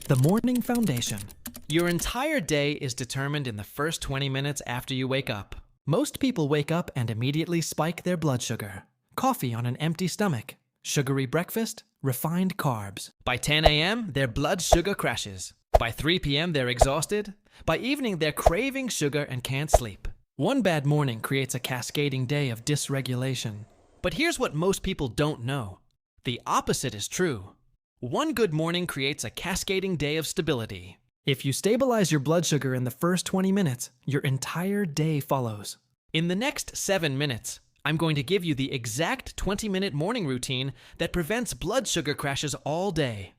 The morning foundation. Your entire day is determined in the first 20 minutes after you wake up. Most people wake up and immediately spike their blood sugar. Coffee on an empty stomach. Sugary breakfast. Refined carbs. By 10 a.m., their blood sugar crashes. By 3 p.m., they're exhausted. By evening, they're craving sugar and can't sleep. One bad morning creates a cascading day of dysregulation. But here's what most people don't know. The opposite is true. One good morning creates a cascading day of stability. If you stabilize your blood sugar in the first 20 minutes, your entire day follows. In the next 7 minutes, I'm going to give you the exact 20-minute morning routine that prevents blood sugar crashes all day.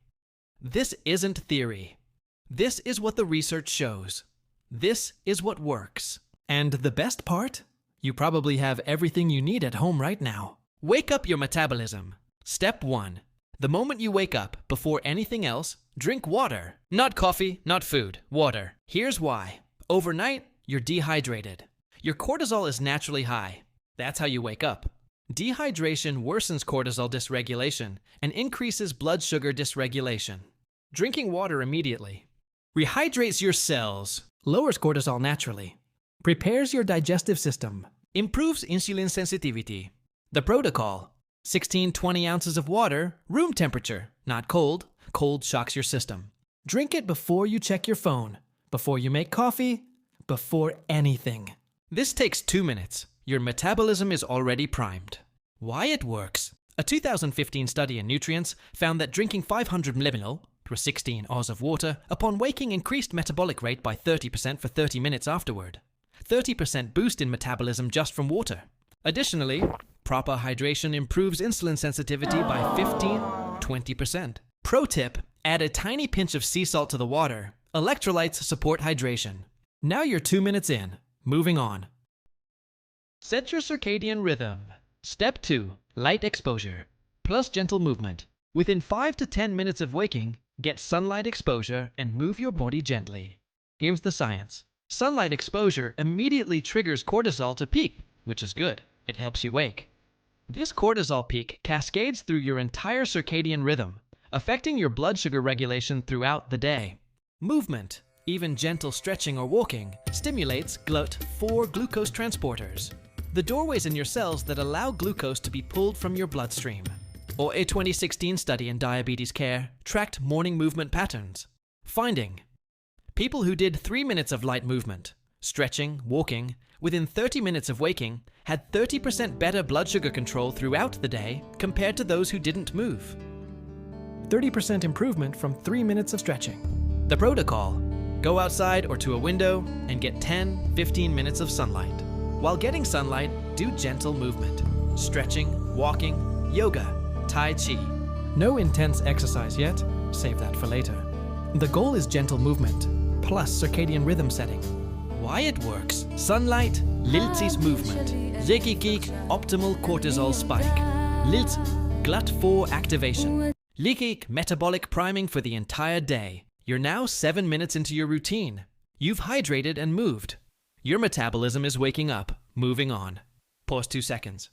This isn't theory. This is what the research shows. This is what works. And the best part? You probably have everything you need at home right now. Wake up your metabolism. Step 1. The moment you wake up, before anything else, drink water. Not coffee, not food, water. Here's why. Overnight, you're dehydrated. Your cortisol is naturally high. That's how you wake up. Dehydration worsens cortisol dysregulation and increases blood sugar dysregulation. Drinking water immediately rehydrates your cells, lowers cortisol naturally, prepares your digestive system, improves insulin sensitivity. The protocol: 16-20 ounces of water, room temperature, not cold. Cold shocks your system. Drink it before you check your phone, before you make coffee, before anything. This takes 2 minutes. Your metabolism is already primed. Why it works? A 2015 study in nutrients found that drinking 500 ml, or 16 oz of water, upon waking increased metabolic rate by 30% for 30 minutes afterward. 30% boost in metabolism just from water. Additionally, proper hydration improves insulin sensitivity by 15-20%. Pro tip: add a tiny pinch of sea salt to the water. Electrolytes support hydration. Now you're 2 minutes in. Moving on. Set your circadian rhythm. Step 2. Light exposure plus gentle movement. Within 5 to 10 minutes of waking, get sunlight exposure and move your body gently. Here's the science. Sunlight exposure immediately triggers cortisol to peak, which is good. It helps you wake. This cortisol peak cascades through your entire circadian rhythm, affecting your blood sugar regulation throughout the day. Movement, even gentle stretching or walking, stimulates GLUT4 glucose transporters, the doorways in your cells that allow glucose to be pulled from your bloodstream. Or a 2016 study in diabetes care tracked morning movement patterns. Finding: people who did 3 minutes of light movement, stretching, walking, within 30 minutes of waking, had 30% better blood sugar control throughout the day compared to those who didn't move. 30% improvement from 3 minutes of stretching. The protocol: go outside or to a window and get 10-15 minutes of sunlight. While getting sunlight, do gentle movement. Stretching, walking, yoga, Tai Chi. No intense exercise yet. Save that for later. The goal is gentle movement, plus circadian rhythm setting. Why it works? Sunlight, Lilt's movement. Lekikik, optimal cortisol spike. Lilt, GLUT4 activation. Lekik, metabolic priming for the entire day. You're now 7 minutes into your routine. You've hydrated and moved. Your metabolism is waking up. Moving on. Pause 2 seconds.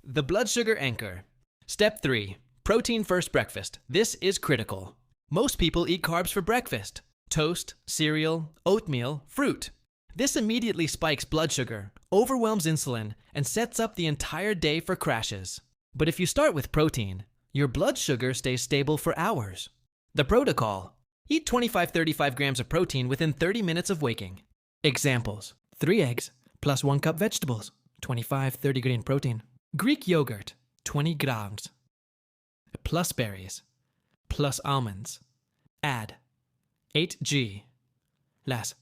The blood sugar anchor. Step 3. Protein first breakfast. This is critical. Most people eat carbs for breakfast. Toast, cereal, oatmeal, fruit. This immediately spikes blood sugar, overwhelms insulin, and sets up the entire day for crashes. But if you start with protein, your blood sugar stays stable for hours. The protocol: eat 25-35 grams of protein within 30 minutes of waking. Examples: 3 eggs plus 1 cup vegetables, 25-30 grain protein. Greek yogurt, 20 grams. Plus berries, plus almonds. Add 8g, less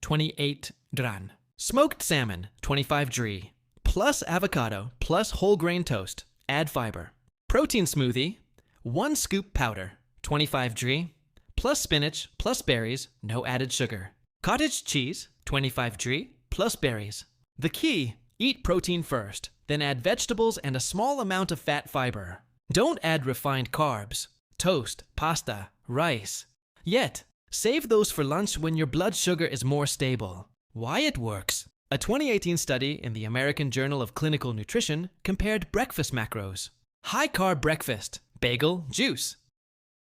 28 dran. Smoked salmon, 25 dri, plus avocado, plus whole grain toast. Add fiber. Protein smoothie, 1 scoop powder, 25 dri, plus spinach, plus berries, no added sugar. Cottage cheese, 25 dri, plus berries. The key: eat protein first, then add vegetables and a small amount of fat fiber. Don't add refined carbs, toast, pasta, rice. Yet, save those for lunch when your blood sugar is more stable. Why it works? A 2018 study in the American Journal of Clinical Nutrition compared breakfast macros. High-carb breakfast, bagel, juice.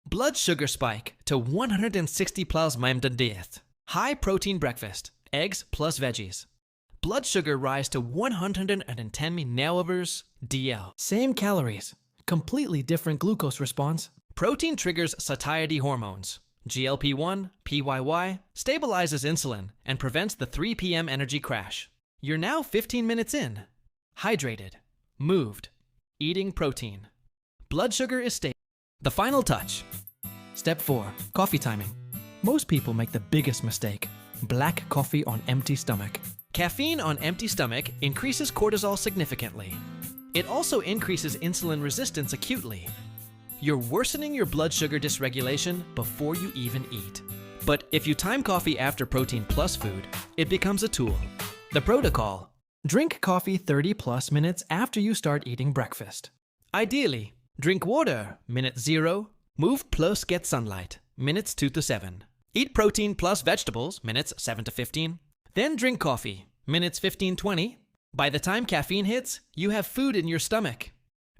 Blood sugar spike to 160 plasma-10. High protein breakfast, eggs plus veggies. Blood sugar rise to 110 milliliters DL. Same calories, completely different glucose response. Protein triggers satiety hormones. GLP-1, PYY, stabilizes insulin and prevents the 3 p.m. energy crash. You're now 15 minutes in. Hydrated, moved, eating protein. Blood sugar is stable. The final touch. Step 4, coffee timing. Most people make the biggest mistake. Black coffee on empty stomach. Caffeine on empty stomach increases cortisol significantly. It also increases insulin resistance acutely. You're worsening your blood sugar dysregulation before you even eat. But if you time coffee after protein plus food, it becomes a tool. The protocol: drink coffee 30 plus minutes after you start eating breakfast. Ideally, drink water, minute 0. Move plus get sunlight, minutes 2 to 7. Eat protein plus vegetables, minutes 7 to 15. Then drink coffee, minutes 15-20. By the time caffeine hits, you have food in your stomach.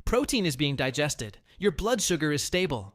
Protein is being digested. Your blood sugar is stable.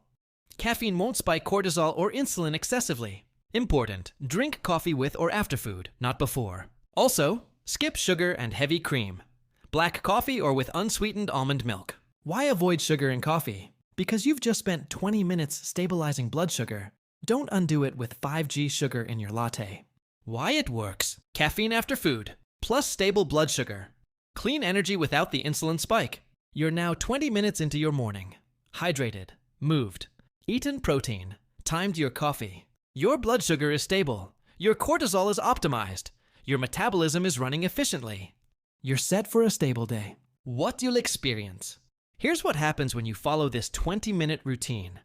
Caffeine won't spike cortisol or insulin excessively. Important: drink coffee with or after food, not before. Also, skip sugar and heavy cream. Black coffee or with unsweetened almond milk. Why avoid sugar in coffee? Because you've just spent 20 minutes stabilizing blood sugar. Don't undo it with 5G sugar in your latte. Why it works: caffeine after food, plus stable blood sugar. Clean energy without the insulin spike. You're now 20 minutes into your morning. Hydrated, moved, eaten protein, timed your coffee. Your blood sugar is stable. Your cortisol is optimized. Your metabolism is running efficiently. You're set for a stable day. What you'll experience. Here's what happens when you follow this 20-minute routine.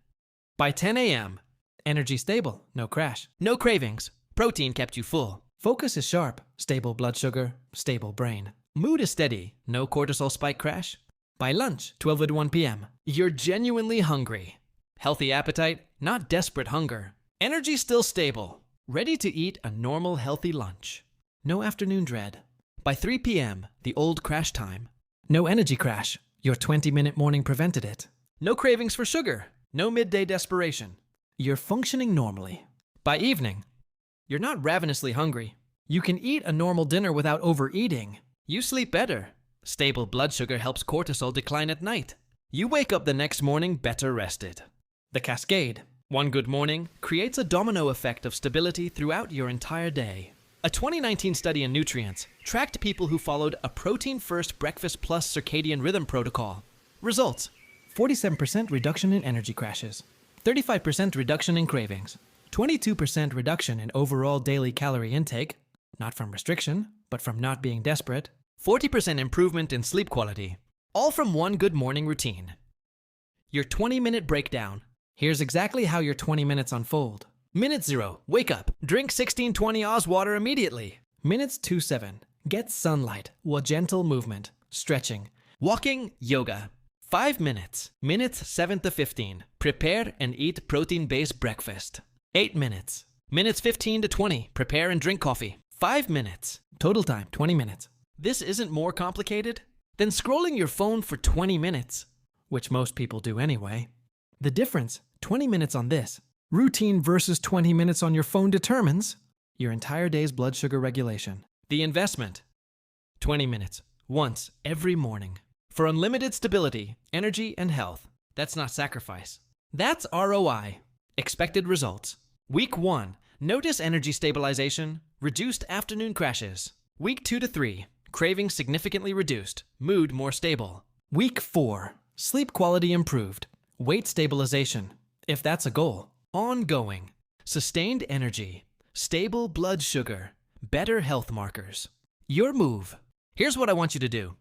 By 10 a.m., energy stable, no crash. No cravings, protein kept you full. Focus is sharp, stable blood sugar, stable brain. Mood is steady, no cortisol spike crash. By lunch, 12 to 1 p.m., you're genuinely hungry. Healthy appetite, not desperate hunger. Energy still stable, ready to eat a normal healthy lunch. No afternoon dread. By 3 p.m., the old crash time. No energy crash, your 20-minute morning prevented it. No cravings for sugar, no midday desperation. You're functioning normally. By evening, you're not ravenously hungry. You can eat a normal dinner without overeating. You sleep better. Stable blood sugar helps cortisol decline at night. You wake up the next morning better rested. The cascade. One good morning creates a domino effect of stability throughout your entire day. A 2019 study in Nutrients tracked people who followed a protein-first breakfast plus circadian rhythm protocol. Results: 47% reduction in energy crashes, 35% reduction in cravings, 22% reduction in overall daily calorie intake, not from restriction, but from not being desperate, 40% improvement in sleep quality, all from one good morning routine. Your 20-minute breakdown. Here's exactly how your 20 minutes unfold. Minute 0, wake up, drink 1620 Oz water immediately. Minutes 2-7, get sunlight, gentle movement, stretching, walking, yoga. 5 minutes. Minutes 7 to 15, prepare and eat protein-based breakfast. 8 minutes. Minutes 15 to 20, prepare and drink coffee. 5 minutes. Total time, 20 minutes. This isn't more complicated than scrolling your phone for 20 minutes, which most people do anyway. The difference, 20 minutes on this, routine versus 20 minutes on your phone, determines your entire day's blood sugar regulation. The investment, 20 minutes, once every morning. For unlimited stability, energy, and health. That's not sacrifice. That's ROI. Expected results. Week 1, notice energy stabilization, reduced afternoon crashes. Week 2 to 3, craving significantly reduced, mood more stable. Week 4, sleep quality improved, weight stabilization, if that's a goal. Ongoing, sustained energy, stable blood sugar, better health markers. Your move. Here's what I want you to do.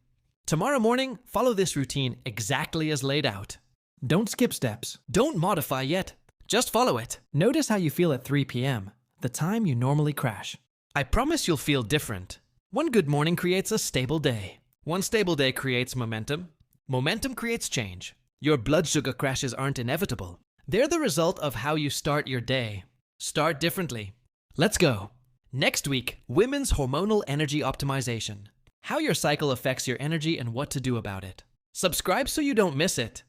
Tomorrow morning, follow this routine exactly as laid out. Don't skip steps. Don't modify yet. Just follow it. Notice how you feel at 3 p.m., the time you normally crash. I promise you'll feel different. One good morning creates a stable day. One stable day creates momentum. Momentum creates change. Your blood sugar crashes aren't inevitable. They're the result of how you start your day. Start differently. Let's go. Next week, women's hormonal energy optimization. How your cycle affects your energy and what to do about it. Subscribe so you don't miss it.